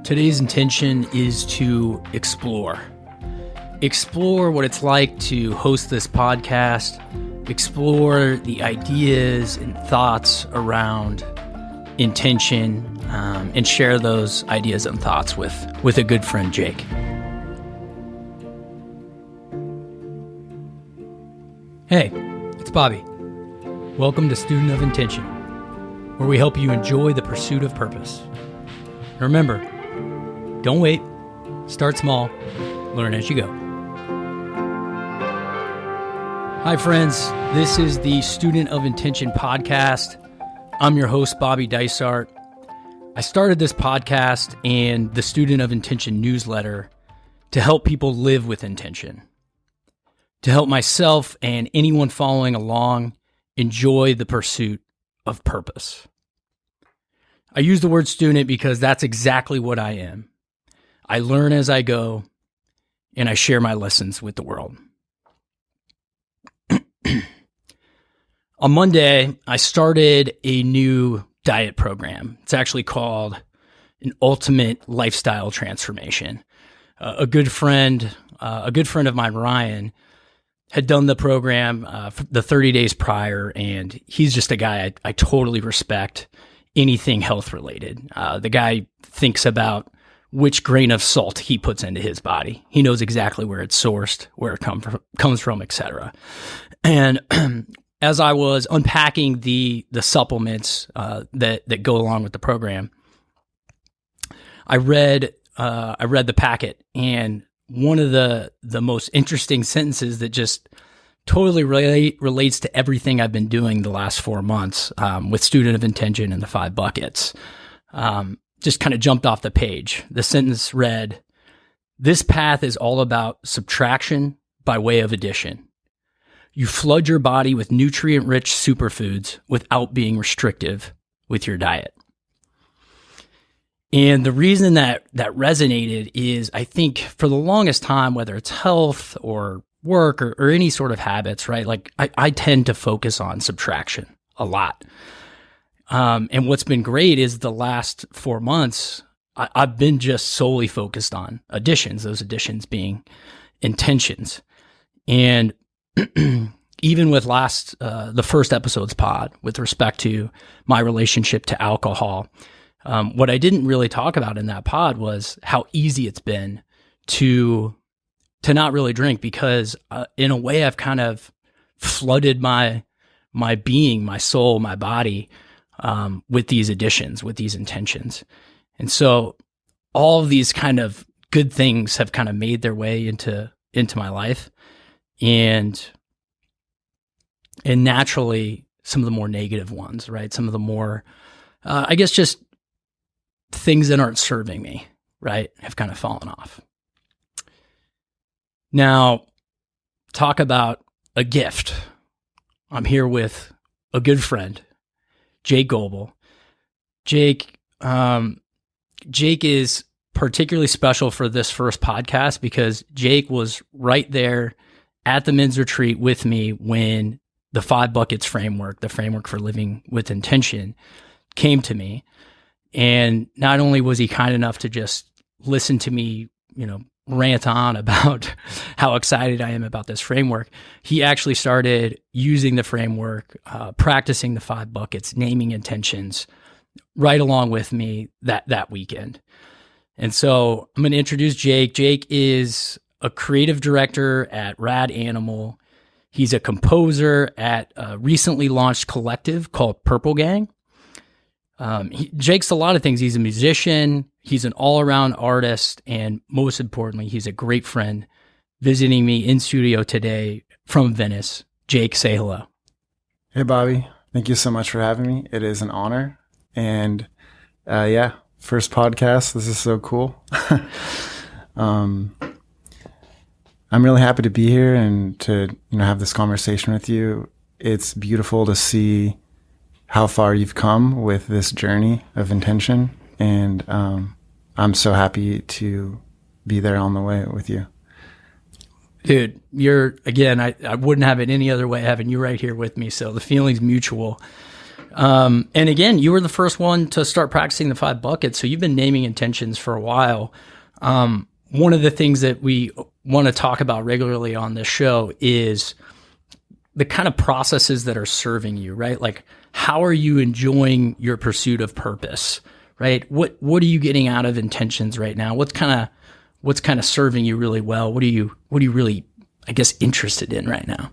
Today's intention is to explore. Explore what it's like to host this podcast. Explore the ideas and thoughts around intention, and share those ideas and thoughts with a good friend, Jake. Hey, it's Bobby. Welcome to Student of Intention, where we help you enjoy the pursuit of purpose. Remember, don't wait, start small, learn as you go. Hi friends, this is the Student of Intention podcast. I'm your host, Bobby Dysart. I started this podcast and the Student of Intention newsletter to help people live with intention, to help myself and anyone following along enjoy the pursuit of purpose. I use the word student because that's exactly what I am. I learn as I go, and I share my lessons with the world. On Monday, I started a new diet program. It's actually called an Ultimate Lifestyle Transformation. A good friend of mine, Ryan, had done the program the 30 days prior, and he's just a guy I totally respect. Anything health related. The guy thinks about which grain of salt he puts into his body. He knows exactly where it's sourced, where it comes from, etc. And as I was unpacking the supplements that go along with the program, I read the packet, and one of the most interesting sentences that just totally relates to everything I've been doing the last 4 months with Student of Intention and the 5 buckets. Just kind of jumped off the page. The sentence read, "This path is all about subtraction by way of addition. You flood your body with nutrient-rich superfoods without being restrictive with your diet." And the reason that resonated is I think for the longest time, whether it's health or work or any sort of habits, right? Like I tend to focus on subtraction a lot. And what's been great is the last 4 months, I've been just solely focused on additions, those additions being intentions. And even with the first episode's pod with respect to my relationship to alcohol, what I didn't really talk about in that pod was how easy it's been to not really drink because in a way I've kind of flooded my being, my soul, my body with these additions, with these intentions. And so all of these kind of good things have kind of made their way into my life. And naturally some of the more negative ones, right? Some of the more, I guess just things that aren't serving me, right? Have kind of fallen off. Now, talk about a gift. I'm here with a good friend, Jake Goble. Jake is particularly special for this first podcast because Jake was right there at the men's retreat with me when the 5 buckets framework, the framework for living with intention, came to me. And not only was he kind enough to just listen to me, rant on about how excited I am about this framework, he actually started using the framework, practicing the 5 buckets, naming intentions right along with me that weekend. And so I'm going to introduce Jake. Jake is a creative director at Rad Animal. He's a composer at a recently launched collective called Purple Gang. Jake's a lot of things. He's a musician, he's an all-around artist, and most importantly, he's a great friend visiting me in studio today from Venice. Jake, say hello. Hey, Bobby. Thank you so much for having me. It is an honor. And first podcast. This is so cool. I'm really happy to be here and to have this conversation with you. It's beautiful to see how far you've come with this journey of intention. And I'm so happy to be there on the way with you. Dude, I wouldn't have it any other way having you right here with me. So the feeling's mutual. And again, you were the first one to start practicing the 5 buckets. So you've been naming intentions for a while. One of the things that we want to talk about regularly on this show is the kind of processes that are serving you, right? Like, how are you enjoying your pursuit of purpose, right? What are you getting out of intentions right now? What's kind of serving you really well? What are you really, I guess, interested in right now?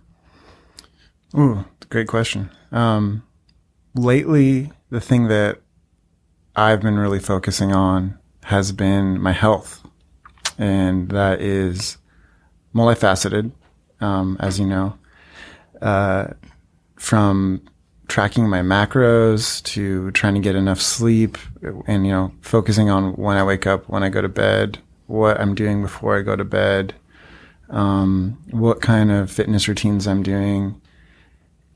Ooh, great question. Lately, the thing that I've been really focusing on has been my health, and that is multifaceted, as you know, from tracking my macros to trying to get enough sleep and, focusing on when I wake up, when I go to bed, what I'm doing before I go to bed, what kind of fitness routines I'm doing,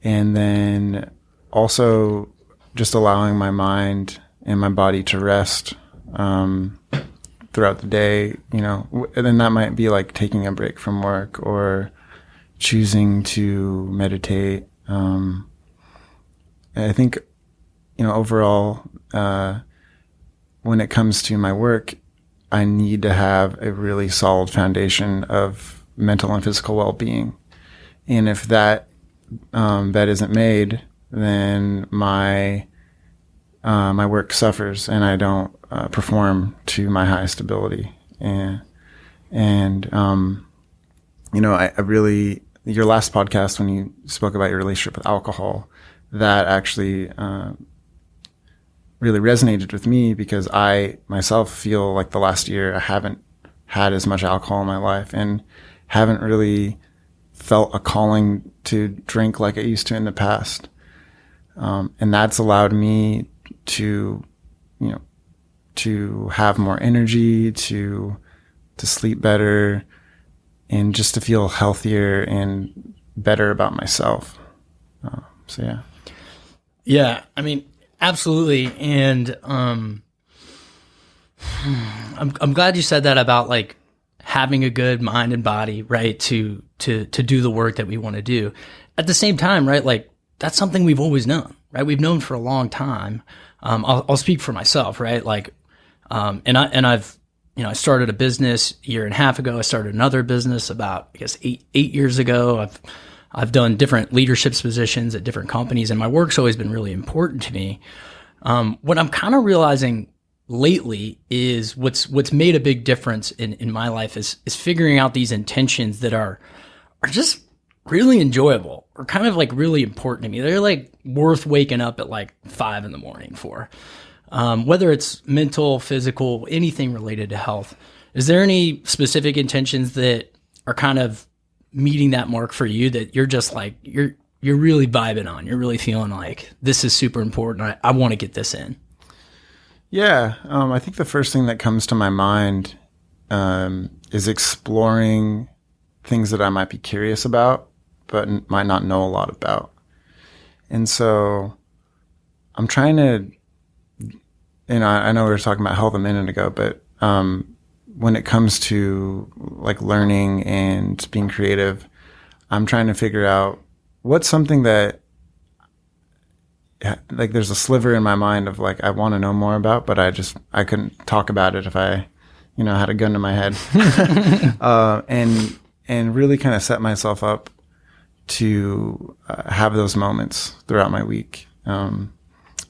and then also just allowing my mind and my body to rest throughout the day, and then that might be like taking a break from work or choosing to meditate. I think, overall, when it comes to my work, I need to have a really solid foundation of mental and physical well-being. And if that bed isn't made, then my work suffers and I don't perform to my highest ability. I really, your last podcast when you spoke about your relationship with alcohol, that actually really resonated with me because I myself feel like the last year I haven't had as much alcohol in my life and haven't really felt a calling to drink like I used to in the past. And that's allowed me to have more energy, to sleep better, and just to feel healthier and better about myself. So yeah. Yeah, I mean, absolutely. And I'm glad you said that about like having a good mind and body, right? To do the work that we want to do. At the same time, right? Like that's something we've always known, right? We've known for a long time. I'll speak for myself, right? Like, I've I started a business a year and a half ago. I started another business about, I guess, eight years ago. I've done different leadership positions at different companies, and my work's always been really important to me. What I'm kind of realizing lately is what's made a big difference in my life is figuring out these intentions that are just really enjoyable or kind of like really important to me. They're like worth waking up at like 5 a.m. for. Whether it's mental, physical, anything related to health. Is there any specific intentions that are kind of meeting that mark for you that you're just like, you're really vibing on? You're really feeling like this is super important. I want to get this in. Yeah. I think the first thing that comes to my mind is exploring things that I might be curious about, but might not know a lot about. And so I'm trying to, I know we were talking about health a minute ago, but when it comes to like learning and being creative, I'm trying to figure out what's something that like there's a sliver in my mind of like I want to know more about, but I couldn't talk about it if I had a gun to my head. And really kind of set myself up to have those moments throughout my week. And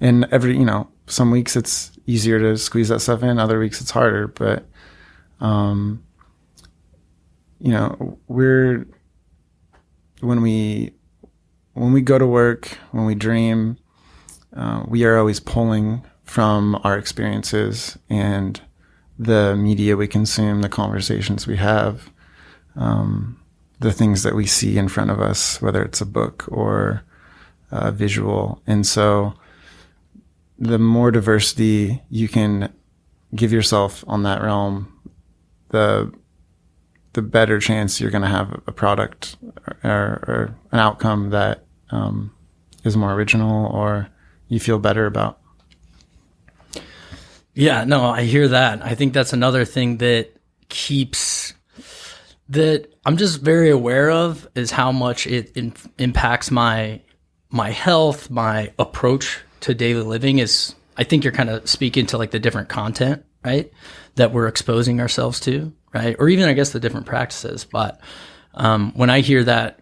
every some weeks it's easier to squeeze that stuff in, other weeks it's harder, but when we go to work, when we dream, we are always pulling from our experiences and the media we consume, the conversations we have, the things that we see in front of us, whether it's a book or a visual. And so the more diversity you can give yourself on that realm, the better chance you're going to have a product or an outcome that is more original or you feel better about. Yeah, no, I hear that. I think that's another thing that I'm just very aware of is how much it impacts my my health, my approach to daily living is, I think you're kind of speaking to like the different content, right, that we're exposing ourselves to, right? Or even, I guess, the different practices. But when I hear that,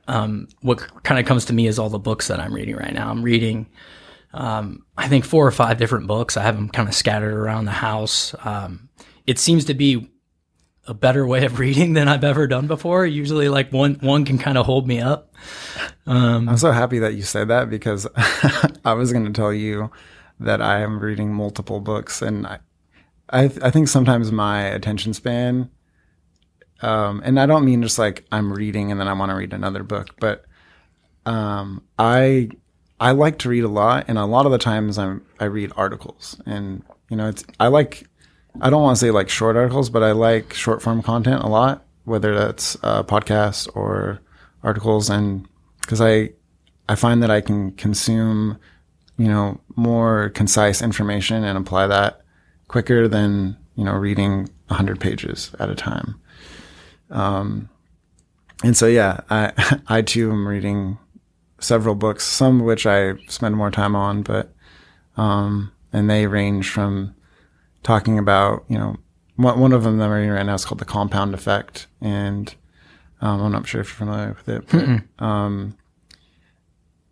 what kind of comes to me is all the books that I'm reading right now. I'm reading, I think 4 or 5 different books. I have them kind of scattered around the house. It seems to be a better way of reading than I've ever done before. Usually like one can kind of hold me up. I'm so happy that you said that, because I was going to tell you that I am reading multiple books, and I think sometimes my attention span, and I don't mean just like I'm reading and then I want to read another book, but I like to read a lot, and a lot of the times I read articles, and I don't want to say like short articles, but I like short form content a lot, whether that's podcasts or articles, and because I find that I can consume, more concise information and apply that quicker than, reading 100 pages at a time. And so, yeah, I too am reading several books, some of which I spend more time on, but, and they range from talking about, one of them that I'm reading right now is called The Compound Effect. And, I'm not sure if you're familiar with it,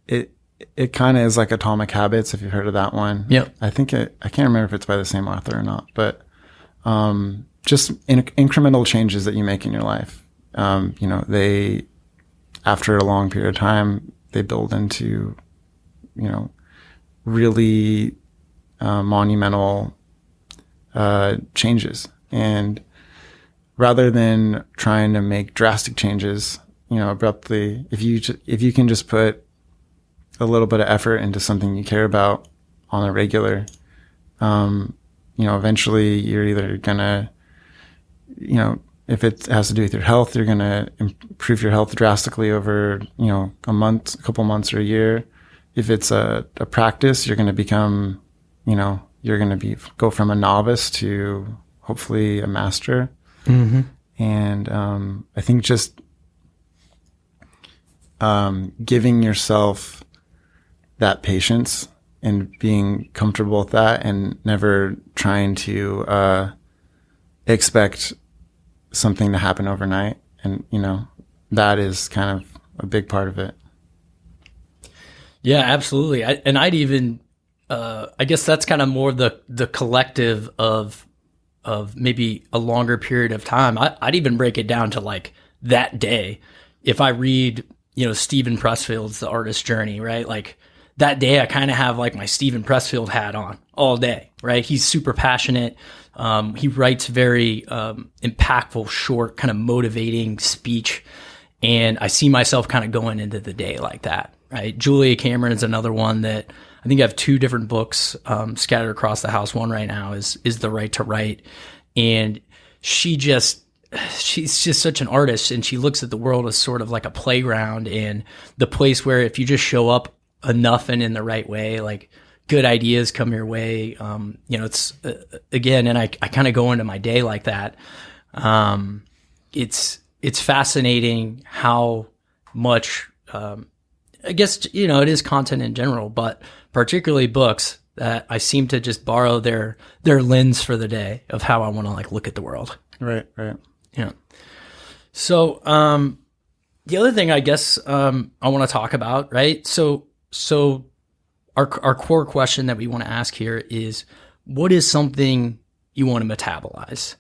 but, it kind of is like Atomic Habits, if you've heard of that one. Yep. I can't remember if it's by the same author or not, but, just incremental changes that you make in your life. They, after a long period of time, they build into, really, monumental, changes. And rather than trying to make drastic changes, abruptly, if you can just put a little bit of effort into something you care about on a regular, eventually you're either gonna, if it has to do with your health, you're gonna improve your health drastically over, a month, a couple months, or a year. If it's a practice, you're gonna become, you're going to go from a novice to hopefully a master. Mm-hmm. And I think just giving yourself that patience and being comfortable with that, and never trying to expect something to happen overnight. And, that is kind of a big part of it. Yeah, absolutely. I'd even... I guess that's kind of more the collective of maybe a longer period of time. I'd even break it down to like that day. If I read, Stephen Pressfield's The Artist's Journey, right? Like that day I kind of have like my Stephen Pressfield hat on all day, right? He's super passionate. He writes very impactful, short, kind of motivating speech. And I see myself kind of going into the day like that, right? Julia Cameron is another one that I think I have 2 different books scattered across the house. One right now is The Right to Write. And she's just such an artist, and she looks at the world as sort of like a playground, and the place where if you just show up enough and in the right way, like good ideas come your way. It's again, and I kind of go into my day like that. It's fascinating how much, I guess, it is content in general, but particularly books that I seem to just borrow their lens for the day of how I want to like look at the world. Right. Yeah. So, the other thing I guess, I want to talk about, right? So our core question that we want to ask here is, what is something you want to metabolize?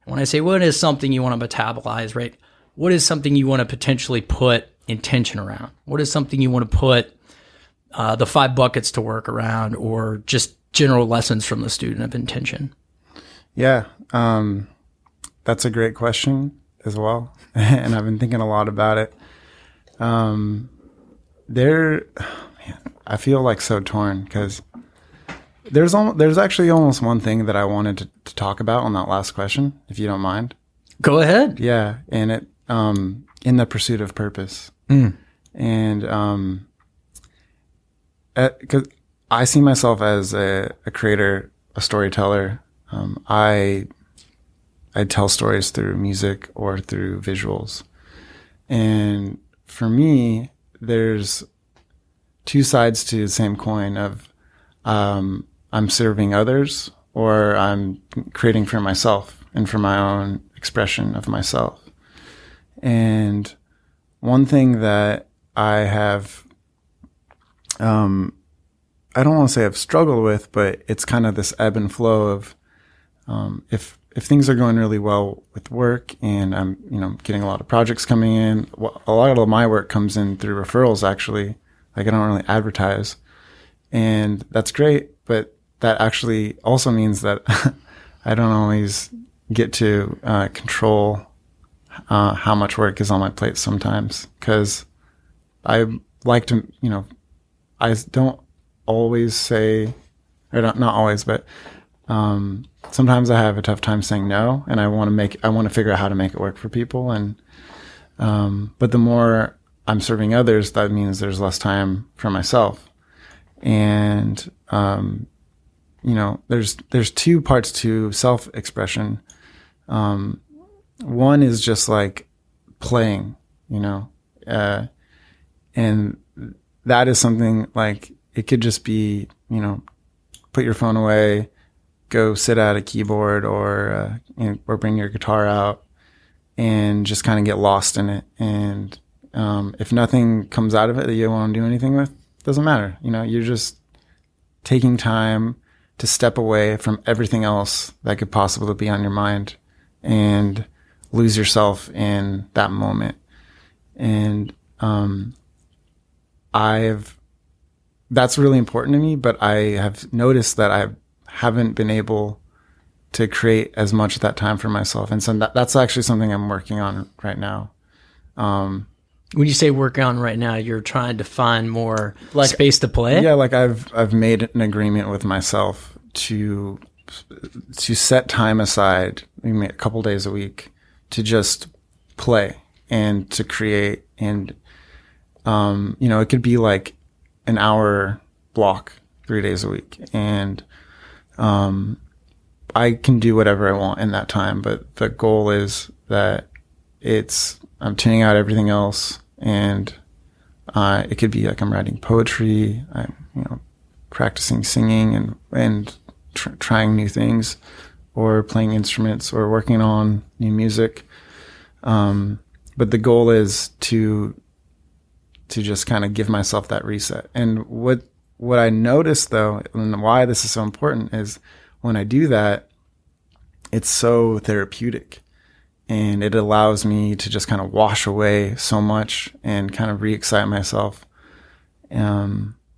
And when I say what is something you want to metabolize, right? What is something you want to potentially put intention around? What is something you want to put the 5 buckets to work around, or just general lessons from the student of intention? Yeah, that's a great question as well. And I've been thinking a lot about it. I feel like so torn, because there's actually almost one thing that I wanted to talk about on that last question, if you don't mind. Go ahead. Yeah. And it, in the pursuit of purpose. And, cause I see myself as a creator, a storyteller. I tell stories through music or through visuals. And for me, there's two sides to the same coin of I'm serving others or I'm creating for myself and for my own expression of myself. And one thing that I have, I don't want to say I've struggled with, but it's kind of this ebb and flow of if things are going really well with work and I'm, getting a lot of projects coming in, a lot of my work comes in through referrals, actually. Like I don't really advertise. And that's great, but that actually also means that I don't always get to control how much work is on my plate sometimes, because I like to, I don't always say, or not always, but sometimes I have a tough time saying no, and I want to figure out how to make it work for people. And but the more I'm serving others, that means there's less time for myself. And there's two parts to self-expression. One is just like playing, and that is something like it could just be, put your phone away, go sit at a keyboard or bring your guitar out and just kind of get lost in it. And if nothing comes out of it that you don't want to do anything with, doesn't matter. You're just taking time to step away from everything else that could possibly be on your mind and lose yourself in that moment. And that's really important to me, but I have noticed that I haven't been able to create as much of that time for myself. And so that's actually something I'm working on right now. When you say work on right now, you're trying to find more space to play? Yeah, like I've made an agreement with myself to set time aside, maybe a couple days a week, to just play and to create. And it could be like an hour block 3 days a week, and I can do whatever I want in that time. But the goal is that I'm tuning out everything else. And it could be like I'm writing poetry, I'm practicing singing and trying new things, or playing instruments, or working on new music. But the goal is to just kind of give myself that reset. And what I noticed though, and why this is so important, is when I do that, it's so therapeutic. And it allows me to just kind of wash away so much and kind of re-excite myself.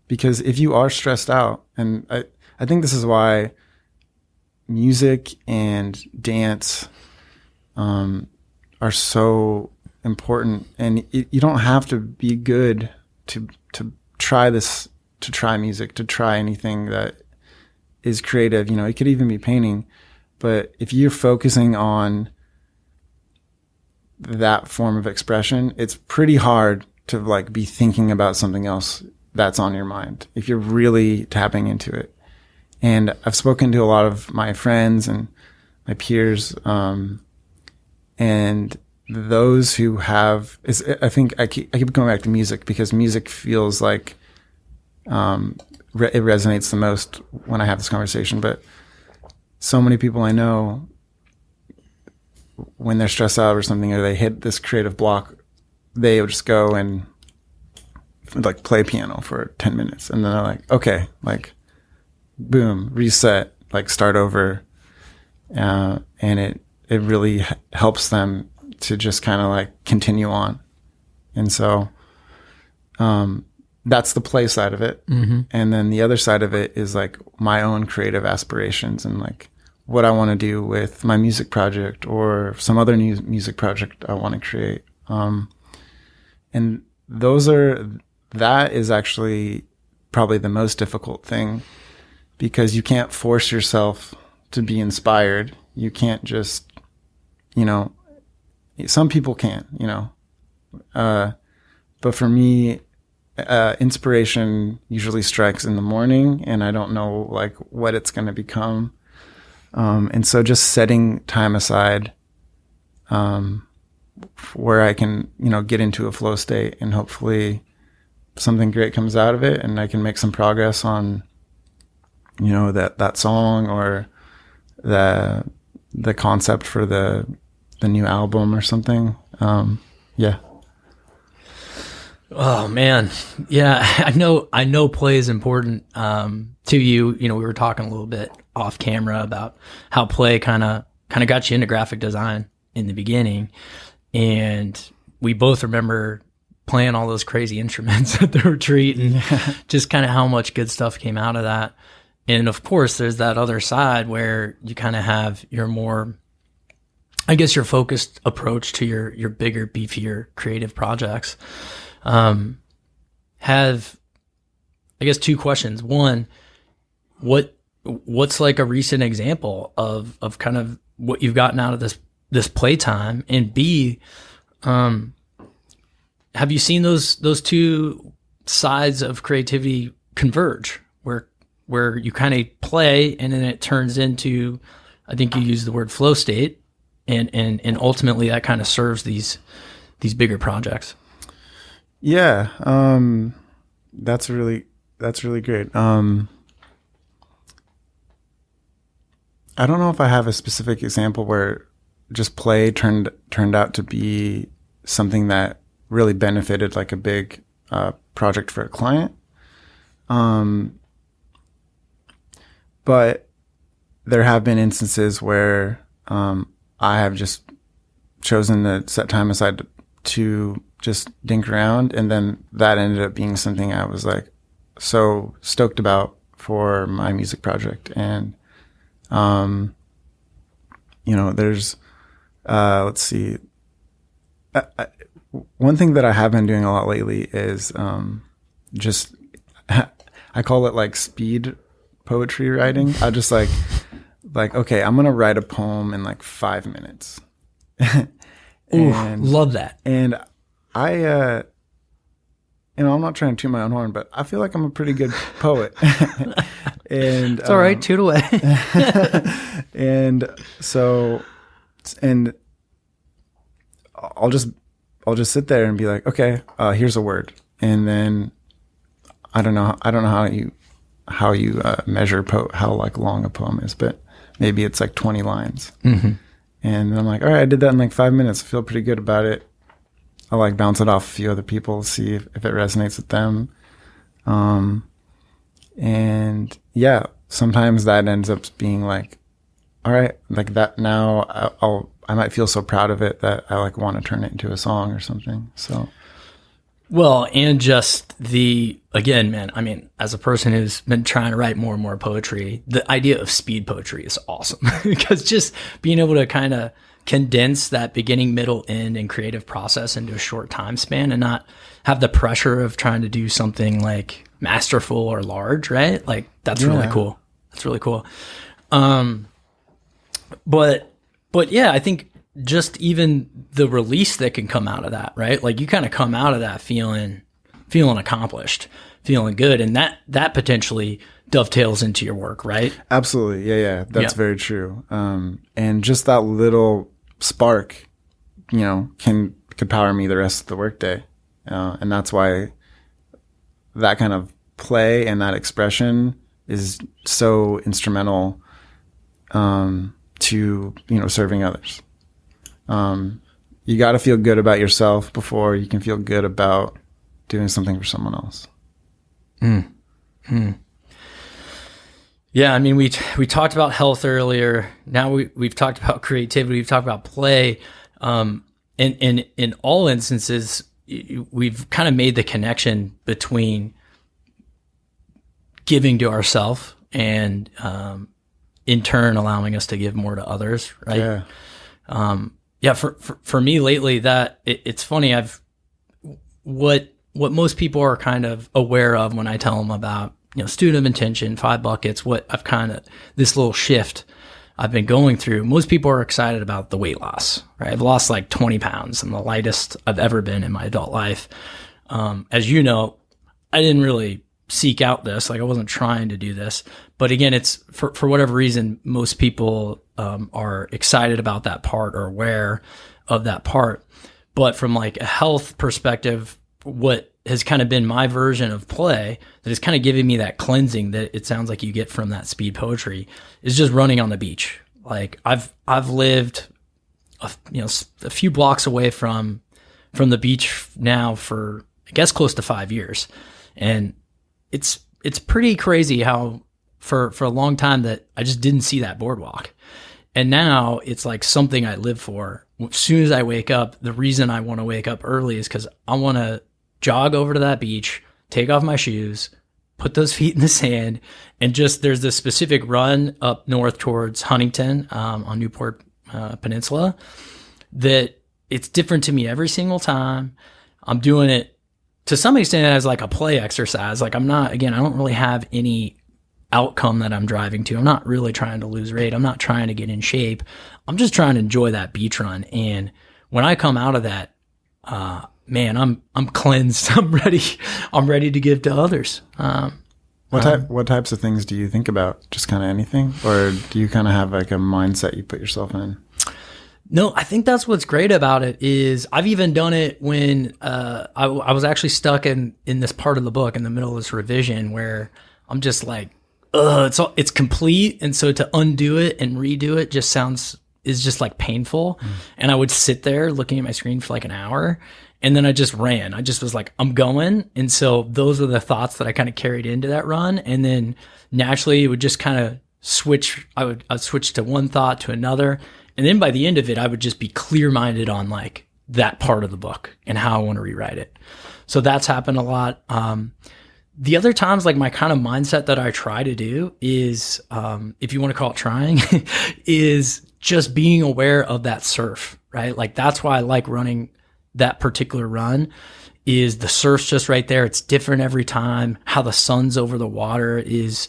Because if you are stressed out, and I think this is why music and dance are so important. And you don't have to be good to try this, to try music, to try anything that is creative. It could even be painting. But if you're focusing on that form of expression, it's pretty hard to like be thinking about something else that's on your mind if you're really tapping into it. And I've spoken to a lot of my friends and my peers, and those who have, I think I keep going back to music, because music feels like it resonates the most when I have this conversation. But so many people I know, when they're stressed out or something, or they hit this creative block, they will just go and like play piano for 10 minutes. And then they're like, okay, like boom, reset, like start over. And it really helps them to just kind of like continue on. And so, that's the play side of it. Mm-hmm. And then the other side of it is like my own creative aspirations and like what I want to do with my music project or some other new music project I want to create. And that is actually probably the most difficult thing, because you can't force yourself to be inspired. You can't just, some people can, but for me, inspiration usually strikes in the morning, and I don't know like what it's going to become. And so just setting time aside, where I can, get into a flow state and hopefully something great comes out of it and I can make some progress on, that song or the concept for the new album or something. Yeah. Oh man. Yeah. I know play is important, to you. We were talking a little bit off camera about how play kind of got you into graphic design in the beginning. And we both remember playing all those crazy instruments at the retreat and just kind of how much good stuff came out of that. And of course, there's that other side where you kind of have your more, I guess, your focused approach to your bigger, beefier creative projects. Have, I guess, two questions. One, what's like a recent example of kind of what you've gotten out of this playtime? And B, have you seen those two sides of creativity converge where you kind of play and then it turns into, I think you used the word flow state, and ultimately that kind of serves these bigger projects? Yeah. That's really great. I don't know if I have a specific example where just play turned out to be something that really benefited like a big project for a client. But there have been instances where I have just chosen to set time aside to just dink around, and then that ended up being something I was like so stoked about for my music project. And there's let's see, one thing that I have been doing a lot lately is just I call it like speed poetry writing. I just like okay, I'm gonna write a poem in like 5 minutes. Ooh, love that. And I I'm not trying to toot my own horn, but I feel like I'm a pretty good poet. And it's all right, toot away. And so, and I'll just sit there and be like, okay, here's a word. And then I don't know how you measure how like long a poem is, but maybe it's like 20 lines. Mm-hmm. And then I'm like, all right, I did that in like 5 minutes. I feel pretty good about it. I'll like bounce it off a few other people, see if it resonates with them. And yeah, sometimes that ends up being like, all right, like that now I might feel so proud of it that I like want to turn it into a song or something. So. Well, and just again, man, I mean, as a person who's been trying to write more and more poetry, the idea of speed poetry is awesome because just being able to kind of condense that beginning, middle, end, and creative process into a short time span and not have the pressure of trying to do something like masterful or large, right? Like that's really cool. That's really cool. But yeah, I think just even the release that can come out of that, right? Like you kind of come out of that feeling accomplished, feeling good. And that potentially dovetails into your work, right? Absolutely. Yeah. That's very true. And just that little spark, could power me the rest of the workday. And that's why that kind of play and that expression is so instrumental, to, serving others. You got to feel good about yourself before you can feel good about doing something for someone else. Yeah, I mean, we talked about health earlier. Now we've talked about creativity. We've talked about play. And in all instances, we've kind of made the connection between giving to ourselves and in turn allowing us to give more to others, right? Yeah. For me lately, that it's funny. What most people are kind of aware of when I tell them about, student of intention, 5 buckets, what I've kind of, this little shift I've been going through. Most people are excited about the weight loss, right? I've lost like 20 pounds. I'm the lightest I've ever been in my adult life. As you know, I didn't really seek out this. Like I wasn't trying to do this, but again, it's for whatever reason, most people, are excited about that part or aware of that part. But from like a health perspective, what has kind of been my version of play that is kind of giving me that cleansing that it sounds like you get from that speed poetry is just running on the beach. Like I've lived, a few blocks away from the beach now for, I guess, close to 5 years. And it's pretty crazy how for a long time that I just didn't see that boardwalk. And now it's like something I live for. As soon as I wake up, the reason I want to wake up early is because I want to jog over to that beach, take off my shoes, put those feet in the sand, and just there's this specific run up north towards Huntington on Newport Peninsula that it's different to me every single time. I'm doing it to some extent as like a play exercise. Like I don't really have any outcome that I'm driving to. I'm not really trying to lose weight. I'm not trying to get in shape. I'm just trying to enjoy that beach run. And when I come out of that, man, I'm cleansed. I'm ready to give to others. What types of things do you think about? Just kind of anything? Or do you kind of have like a mindset you put yourself in? No, I think that's what's great about it is I've even done it when I was actually stuck in this part of the book in the middle of this revision where I'm just like, it's complete. And so to undo it and redo it is just like painful. And I would sit there looking at my screen for like an hour. And then I just ran. I just was like, I'm going. And so those are the thoughts that I kind of carried into that run. And then naturally it would just kind of switch. I'd switch to one thought to another. And then by the end of it, I would just be clear-minded on like that part of the book and how I want to rewrite it. So that's happened a lot. The other times, like my kind of mindset that I try to do is, if you want to call it trying, is just being aware of that surf, right? Like that's why I like running that particular run is the surf's just right there. It's different every time. How the sun's over the water is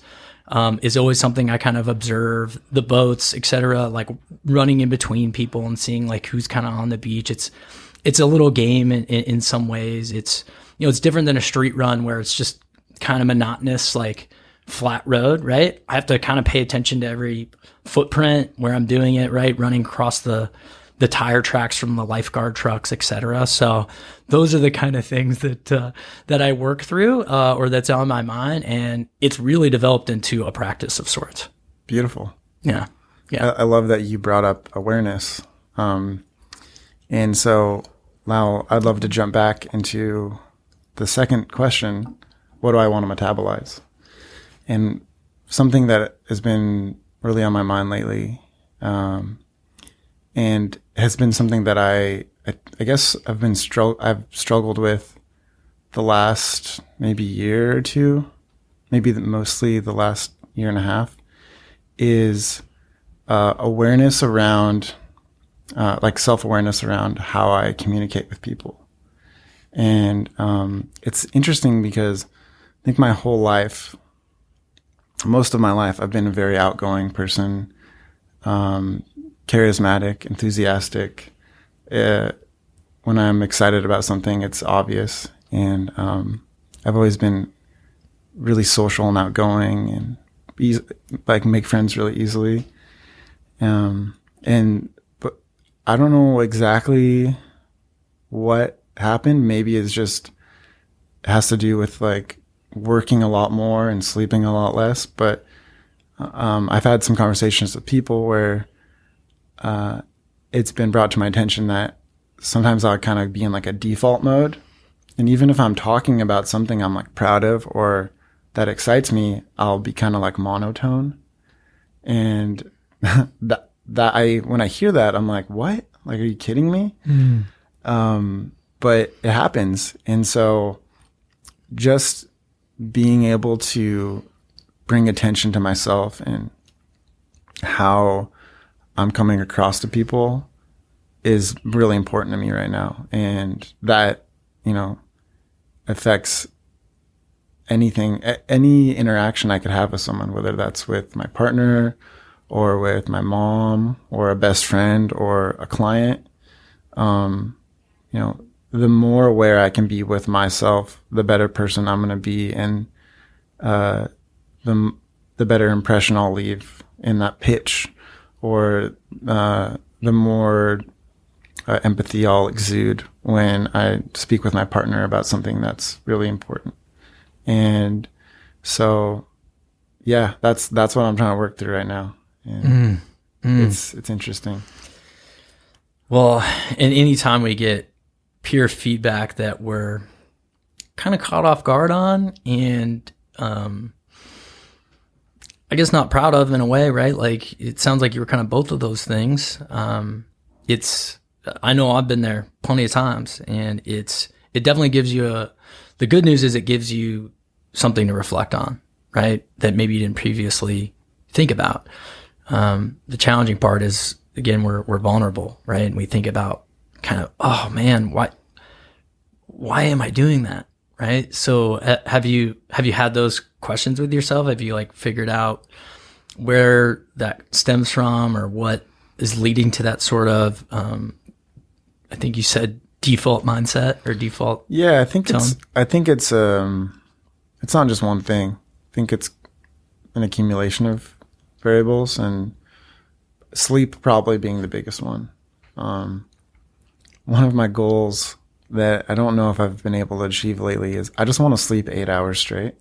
always something I kind of observe. The boats, etc., like running in between people and seeing like who's kind of on the beach. It's a little game in some ways. It's different than a street run where it's just kind of monotonous, like flat road, right? I have to kind of pay attention to every footprint where I'm doing it, right? Running across the tire tracks from the lifeguard trucks, etc. So those are the kind of things that I work through or that's on my mind, and it's really developed into a practice of sorts. Beautiful. Yeah. I love that you brought up awareness. And so now I'd love to jump back into the second question. What do I want to metabolize? And something that has been really on my mind lately, and has been something that I guess I've struggled with the last maybe year or two, maybe mostly the last year and a half, is awareness around, like self-awareness around how I communicate with people. And it's interesting because I think my whole life, most of my life, I've been a very outgoing person, charismatic, enthusiastic. When I'm excited about something, it's obvious. And I've always been really social and outgoing and make friends really easily. But I don't know exactly what happened. Maybe it has to do with like working a lot more and sleeping a lot less. But I've had some conversations with people where it's been brought to my attention that sometimes I'll kind of be in like a default mode. And even if I'm talking about something I'm like proud of or that excites me, I'll be kind of like monotone. And when I hear that, I'm like, what? Like, are you kidding me? But it happens. And so just being able to bring attention to myself and how I'm coming across to people is really important to me right now. And that, affects anything, any interaction I could have with someone, whether that's with my partner or with my mom or a best friend or a client. The more aware I can be with myself, the better person I'm going to be, and the better impression I'll leave in that pitch, or the more empathy I'll exude when I speak with my partner about something that's really important. And so, yeah, that's what I'm trying to work through right now. And it's interesting. Well, and anytime we get peer feedback that we're kind of caught off guard on and I guess not proud of in a way, right? Like it sounds like you were kind of both of those things. I know I've been there plenty of times, and it definitely gives you the good news is it gives you something to reflect on, right? That maybe you didn't previously think about. The challenging part is, again, we're vulnerable, right? And we think about kind of, oh man, why am I doing that? Right. So have you had those questions with yourself? Have you like figured out where that stems from or what is leading to that sort of, I think you said default mindset or default. Yeah, I think it's not just one thing. I think it's an accumulation of variables, and sleep probably being the biggest one. One of my goals that I don't know if I've been able to achieve lately is I just want to sleep 8 hours straight.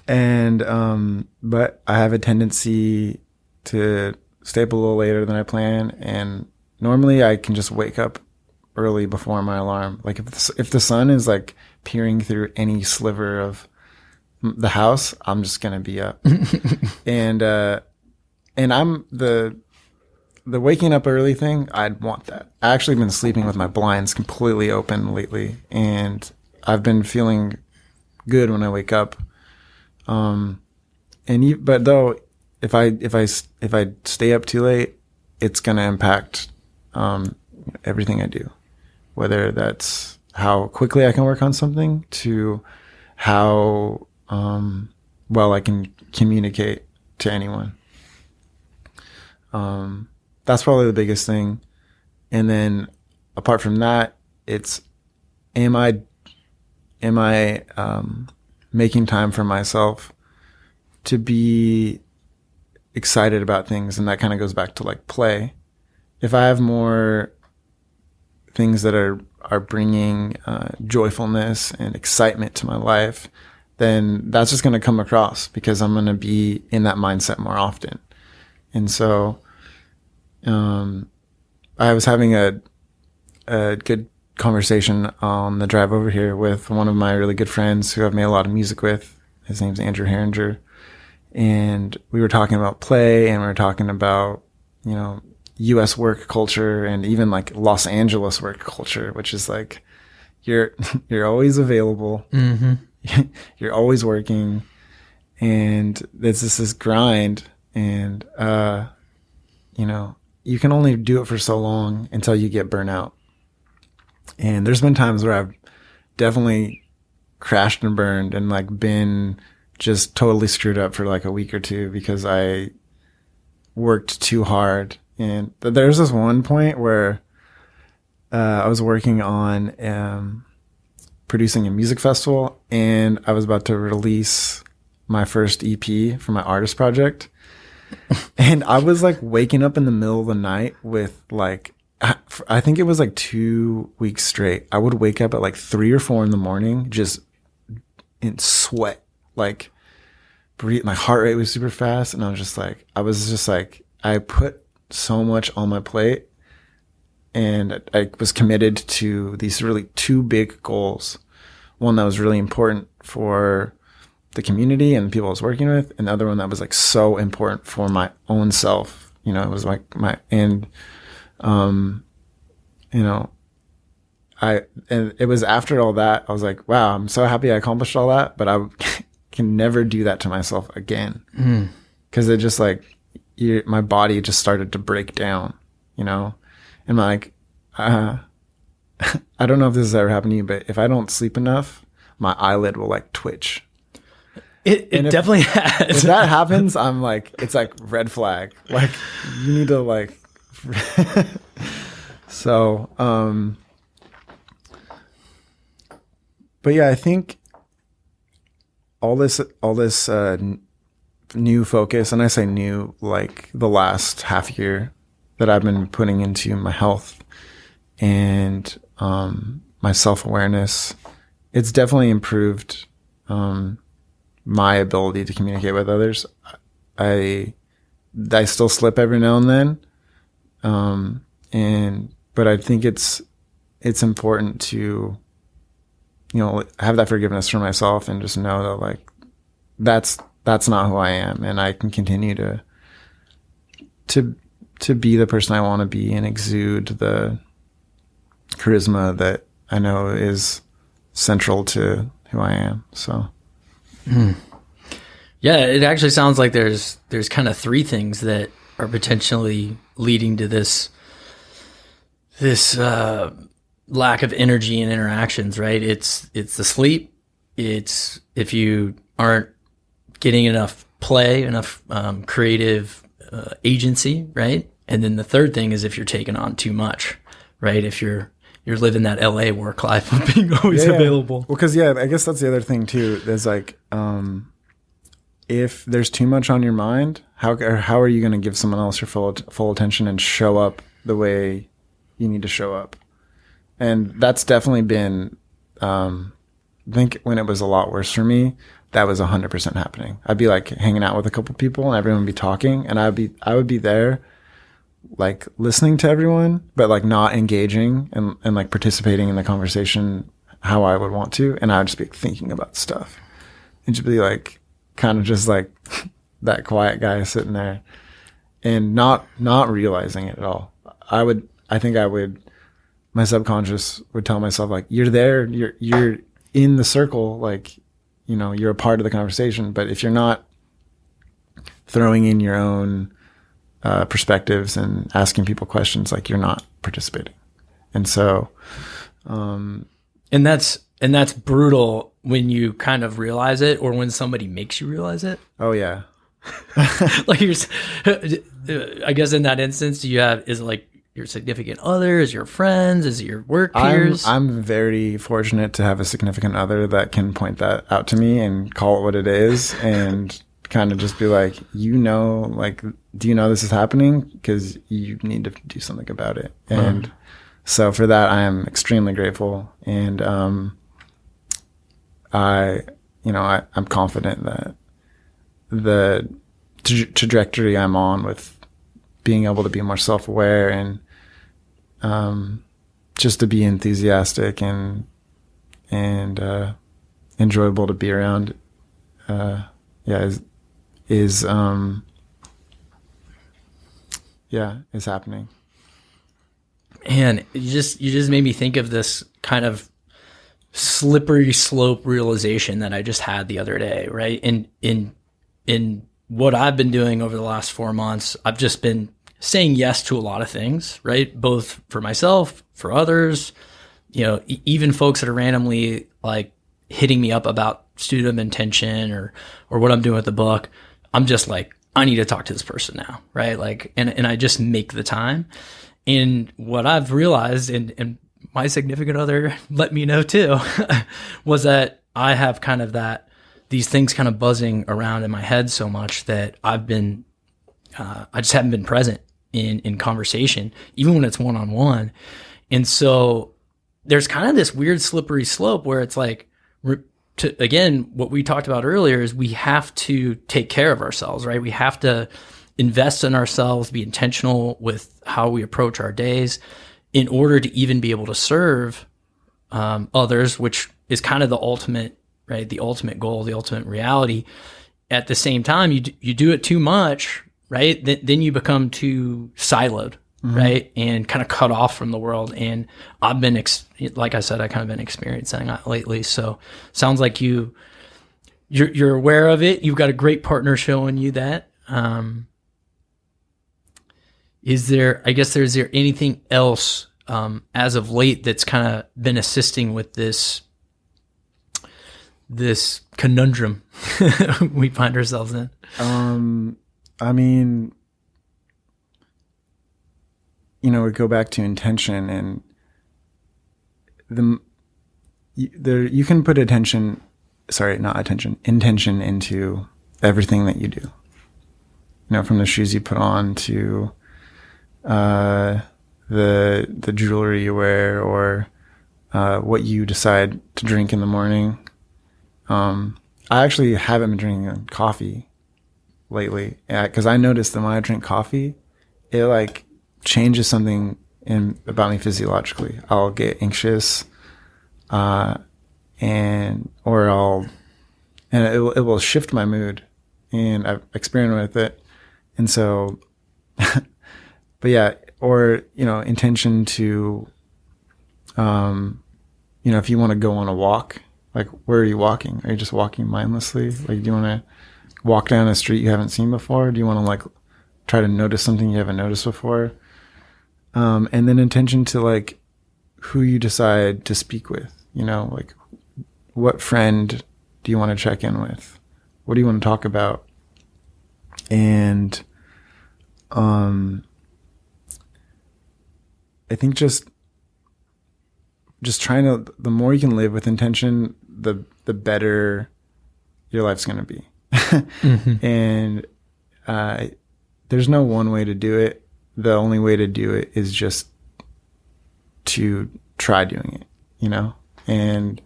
And, but I have a tendency to stay up a little later than I plan. And normally I can just wake up early before my alarm. Like if the sun is like peering through any sliver of the house, I'm just going to be up. And I'm the waking up early thing, I'd want that. I actually been sleeping with my blinds completely open lately, and I've been feeling good when I wake up. But though, if I stay up too late, it's gonna impact everything I do, whether that's how quickly I can work on something to how well I can communicate to anyone. That's probably the biggest thing. And then apart from that, it's, am I making time for myself to be excited about things? And that kind of goes back to like play. If I have more things that are bringing joyfulness and excitement to my life, then that's just going to come across because I'm going to be in that mindset more often. And so, I was having a good conversation on the drive over here with one of my really good friends who I've made a lot of music with. His name's Andrew Herringer. And we were talking about play, and we were talking about, US work culture and even like Los Angeles work culture, which is like, you're always available. Mm-hmm. You're always working, and there's this grind, and, you can only do it for so long until you get burnt out. And there's been times where I've definitely crashed and burned and like been just totally screwed up for like a week or two because I worked too hard. And there's this one point where I was working on producing a music festival, and I was about to release my first EP for my artist project. And I was like waking up in the middle of the night with like, I think it was like 2 weeks straight. I would wake up at like 3 or 4 in the morning, just in sweat, like my heart rate was super fast. And I was just like, I put so much on my plate, and I was committed to these really 2 big goals. One that was really important for the community and the people I was working with, and the other one that was like so important for my own self. It was like and it was after all that, I was like, wow, I'm so happy I accomplished all that, but I can never do that to myself again. Cause it just like, my body just started to break down, and like, I don't know if this has ever happened to you, but if I don't sleep enough, my eyelid will like twitch. It definitely has. If that happens, I'm like, it's like red flag. Like you need to like, so, but yeah, I think all this new focus, and I say new, like the last half year, that I've been putting into my health and my self-awareness, it's definitely improved my ability to communicate with others. I still slip every now and then, but I think it's important to, have that forgiveness for myself and just know that like that's not who I am, and I can continue to be the person I want to be and exude the charisma that I know is central to who I am. So. Yeah, it actually sounds like there's kind of three things that are potentially leading to this lack of energy and interactions, right? It's the sleep. It's if you aren't getting enough play, enough creative agency, right? And then the third thing is if you're taking on too much, right? If you're living that LA work life of being always available. Well, because I guess that's the other thing too. There's like, if there's too much on your mind, how are you going to give someone else your full attention and show up the way you need to show up? And that's definitely been, I think when it was a lot worse for me, that was 100% happening. I'd be like hanging out with a couple people and everyone would be talking, and I would be there like listening to everyone, but like not engaging and like participating in the conversation how I would want to. And I would just be thinking about stuff and just be like, kind of just like that quiet guy sitting there and not realizing it at all. My subconscious would tell myself like, you're there, you're in the circle, like, you're a part of the conversation. But if you're not throwing in your own perspectives and asking people questions, like, you're not participating. And so, and that's brutal when you kind of realize it, or when somebody makes you realize it. Oh yeah. Like I guess in that instance, is it like your significant other, is your friends, is it your work peers? I'm very fortunate to have a significant other that can point that out to me and call it what it is, and kind of just be like, like, do you know this is happening? Because you need to do something about it. And so for that, I am extremely grateful. And I'm confident that the trajectory I'm on with being able to be more self-aware and just to be enthusiastic and enjoyable to be around, is happening. And you just made me think of this kind of slippery slope realization that I just had the other day, right? In what I've been doing over the last 4 months, I've just been saying yes to a lot of things, right? Both for myself, for others, even folks that are randomly like hitting me up about student of intention or what I'm doing with the book. I'm just like, I need to talk to this person now, right? Like, and I just make the time. And what I've realized, and my significant other let me know too, was that I have kind of these things kind of buzzing around in my head so much that I just haven't been present in conversation, even when it's one-on-one. And so there's kind of this weird slippery slope where it's like, again, what we talked about earlier is we have to take care of ourselves, right? We have to invest in ourselves, be intentional with how we approach our days in order to even be able to serve others, which is kind of the ultimate, right? The ultimate goal, the ultimate reality. At the same time, you do it too much, right? Then you become too siloed, right? And kind of cut off from the world. And I've been, like I said, I kind of been experiencing that lately. So sounds like you're aware of it. You've got a great partner showing you that. Is there anything else as of late that's kind of been assisting with this conundrum we find ourselves in? I mean, we go back to intention, and you can put intention into everything that you do. From the shoes you put on to the jewelry you wear, or what you decide to drink in the morning. I actually haven't been drinking coffee lately, because I noticed that when I drink coffee, it like changes something about me physiologically. I'll get anxious, and it will shift my mood, and I've experimented with it. And so, but yeah, or, intention to, if you want to go on a walk, like, where are you walking? Are you just walking mindlessly? Like, do you want to walk down a street you haven't seen before? Do you want to like try to notice something you haven't noticed before? And then intention to like who you decide to speak with, like what friend do you want to check in with? What do you want to talk about? And, I think just trying to, the more you can live with intention, the better your life's going to be. Mm-hmm. And, there's no one way to do it. The only way to do it is just to try doing it, and,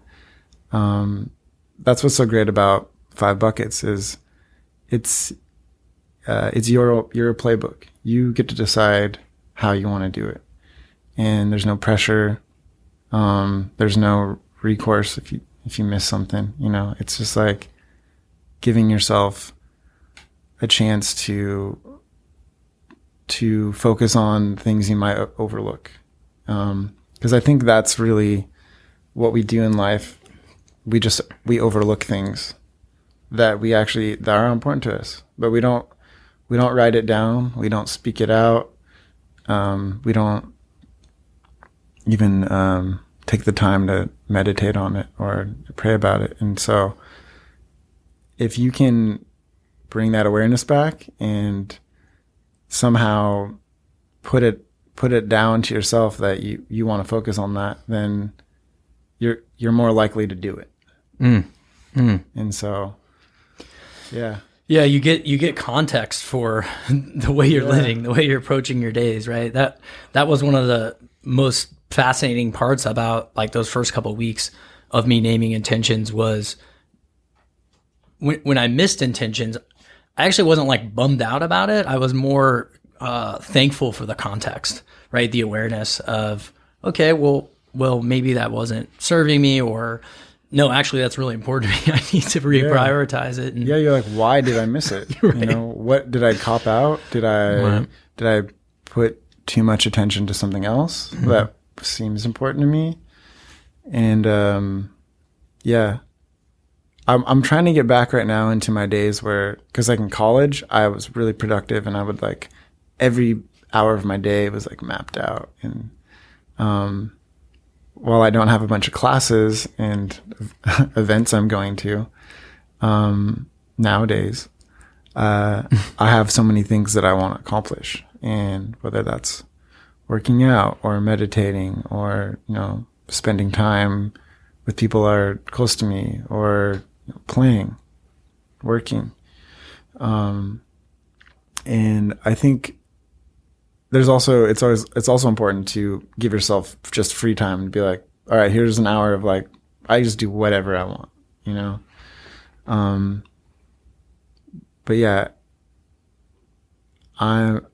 that's what's so great about 5 Buckets is it's your playbook. You get to decide how you want to do it. And there's no pressure. There's no recourse if you miss something, it's just like giving yourself a chance to focus on things you might overlook. 'Cause I think that's really what we do in life. We overlook things that are important to us, but we don't write it down. We don't speak it out. We don't even take the time to meditate on it or pray about it. And so if you can bring that awareness back and somehow put it down to yourself that you want to focus on that, then you're more likely to do it. And so, yeah. Yeah, you get context for the way you're living, the way you're approaching your days, right? That was one of the most fascinating parts about like those first couple of weeks of me naming intentions was when I missed intentions, I actually wasn't like bummed out about it. I was more thankful for the context, right? The awareness of, okay, well, maybe that wasn't serving me, or no, actually that's really important to me. I need to reprioritize it. And, you're like, why did I miss it? Right. What did I cop out? Did I put too much attention to something else that seems important to me? And I'm trying to get back right now into my days because like in college I was really productive, and I would like every hour of my day was like mapped out. And while I don't have a bunch of classes and events I'm going to nowadays, I have so many things that I want to accomplish, and whether that's working out or meditating or spending time with people that are close to me, or playing, working, and I think it's also important to give yourself just free time to be like, all right, here's an hour of like, I just do whatever I want, but yeah,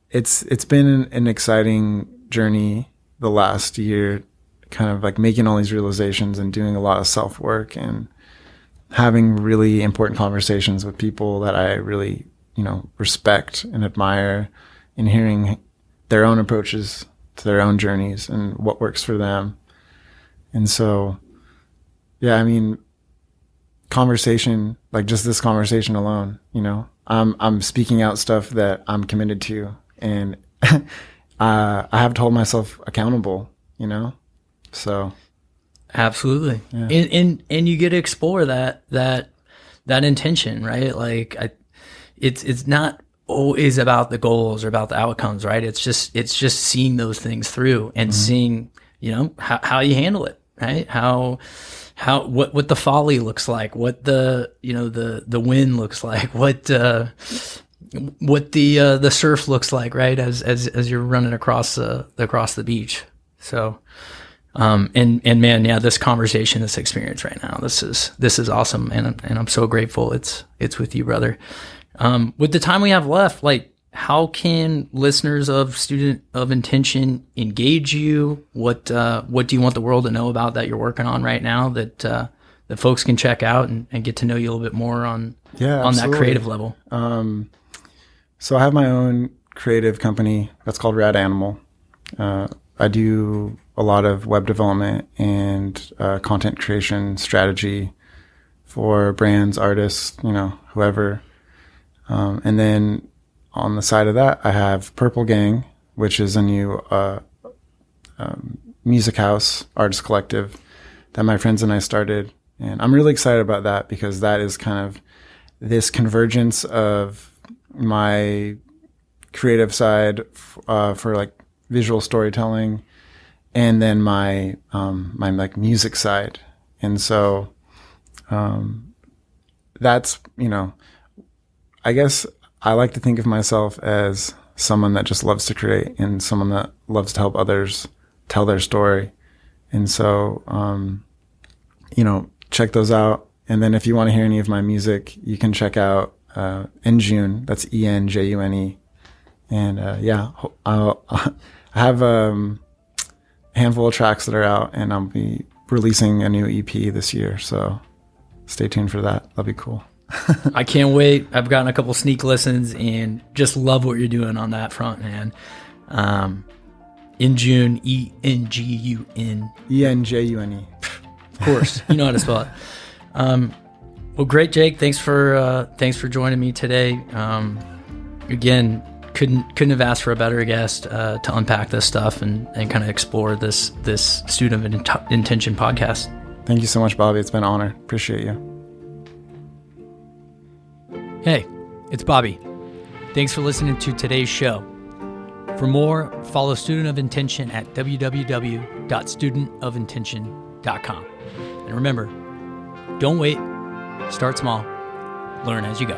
it's been an exciting journey the last year, kind of like making all these realizations and doing a lot of self-work and having really important conversations with people that I really, respect and admire, and hearing their own approaches to their own journeys and what works for them. And so, yeah, I mean, conversation, like just this conversation alone, I'm speaking out stuff that I'm committed to, and I have to hold myself accountable, so. Absolutely. Yeah. And you get to explore that intention, right? Like it's not always about the goals or about the outcomes, right? It's just seeing those things through and seeing, how you handle it, right? What the folly looks like, what the win looks like, what what the surf looks like, right? As you're running across the beach. So, and man, yeah, this conversation, this experience right now, this is awesome. And I'm so grateful it's with you, brother. With the time we have left, like, how can listeners of Student of Intention engage you? What do you want the world to know about that you're working on right now that folks can check out and get to know you a little bit more on that creative level? So I have my own creative company that's called Rad Animal. I do a lot of web development and content creation strategy for brands, artists, whoever. And then on the side of that, I have Purple Gang, which is a new music house artist collective that my friends and I started. And I'm really excited about that because that is kind of this convergence of my creative side for like visual storytelling and then my like music side. And so that's, I guess I like to think of myself as someone that just loves to create and someone that loves to help others tell their story. And so, check those out. And then if you want to hear any of my music, you can check out Enjune. That's ENJUNE. And I have a handful of tracks that are out, and I'll be releasing a new EP this year. So stay tuned for that. That'll be cool. I can't wait. I've gotten a couple sneak listens and just love what you're doing on that front, man. In June, ENGUN. ENJUNE. Of course, you know how to spell it. Well, great, Jake. Thanks for joining me today. Again, couldn't have asked for a better guest to unpack this stuff and kind of explore this Student of Intention podcast. Thank you so much, Bobby. It's been an honor. Appreciate you. Hey, it's Bobby. Thanks for listening to today's show. For more, follow Student of Intention at www.studentofintention.com. And remember, don't wait, start small, learn as you go.